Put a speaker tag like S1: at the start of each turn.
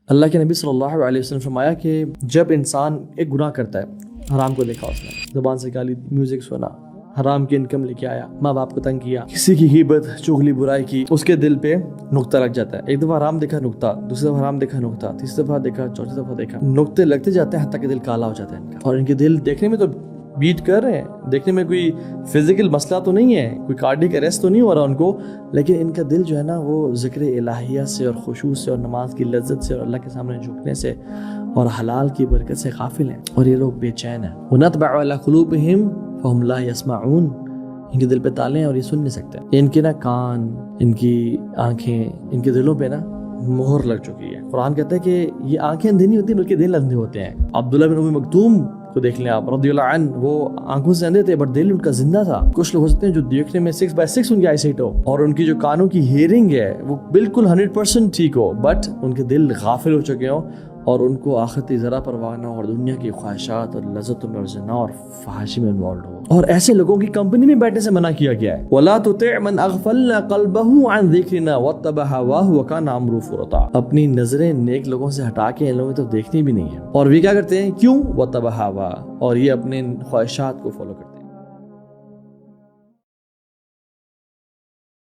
S1: اللہ کے نبی صلی اللہ علیہ وسلم فرمایا کہ جب انسان ایک گناہ کرتا ہے، حرام کو دیکھا اس نے، زبان سے گالی، میوزک سنا، حرام کی انکم لے کے آیا، ماں باپ کو تنگ کیا، کسی کی غیبت، چغلی، برائی کی، اس کے دل پہ نقطہ لگ جاتا ہے. ایک دفعہ حرام دیکھا نقطہ، دوسری دفعہ حرام دیکھا نقطہ، تیسری دفعہ دیکھا، چوتھی دفعہ دیکھا، نقطے لگتے جاتے ہیں حتیٰ کہ دل کالا ہو جاتا ہے ان کا. اور ان کے دل دیکھنے میں تو بیٹ کر رہے ہیں، دیکھنے میں کوئی فزیکل مسئلہ تو نہیں ہے، کوئی کارڈیک اریسٹ تو نہیں ہو رہا ان کو، لیکن ان کا دل جو ہے نا وہ ذکر الہیہ سے اور خشوع سے اور نماز کی لذت سے اور اللہ کے سامنے جھکنے سے اور حلال کی برکت سے غافل ہیں، اور یہ لوگ بے چین ہیں. وَنَطْبَعُ عَلَىٰ قُلُوبِهِمْ فَهُمْ لَا يَسْمَعُونَ. ان کے دل پہ تالے ہیں اور یہ سن نہیں سکتے. ان کے نا کان، ان کی آنکھیں، ان کے دلوں پہ نا مہر لگ چکی ہے. قرآن کہتا ہے کہ یہ آنکھیں اندھی نہیں ہوتی بلکہ دل اندھے ہوتے ہیں. عبداللہ بن ام مکتوم کو دیکھ لیں آپ رضی اللہ عنہ، وہ آنکھوں سے اندھے تھے بٹ دل ان کا زندہ تھا. کچھ لوگ ہو سکتے ہیں جو دیکھنے میں 6/6 ان کی آئی سائٹ ہو اور ان کی جو کانوں کی ہیئرنگ ہے وہ بالکل 100% ٹھیک ہو، بٹ ان کے دل غافل ہو چکے ہوں اور ان کو آخرت ذرا پرواہ نہ ہو اور دنیا کی خواہشات اور لذتوں میں اور زنا اور فحاشی میں انوالوڈ ہو. اور ایسے لوگوں کی کمپنی میں بیٹھنے سے منع کیا گیا ہے. وَلَا تُطِعْ مَنْ أَغْفَلْنَا قَلْبَهُ عَنْ ذِكْرِنَا وَاتَّبَعَ هَوَاهُ وَكَانَ أَمْرُهُ فُرُطًا. اپنی نظریں نیک لوگوں سے ہٹا کے ان لوگوں کی طرف دیکھنی بھی نہیں ہے، اور وہ کیا کرتے ہیں؟ کیوں؟ وَاتَّبَعَ هَوَاهُ، اور یہ اپنے خواہشات کو فالو کرتے ہیں.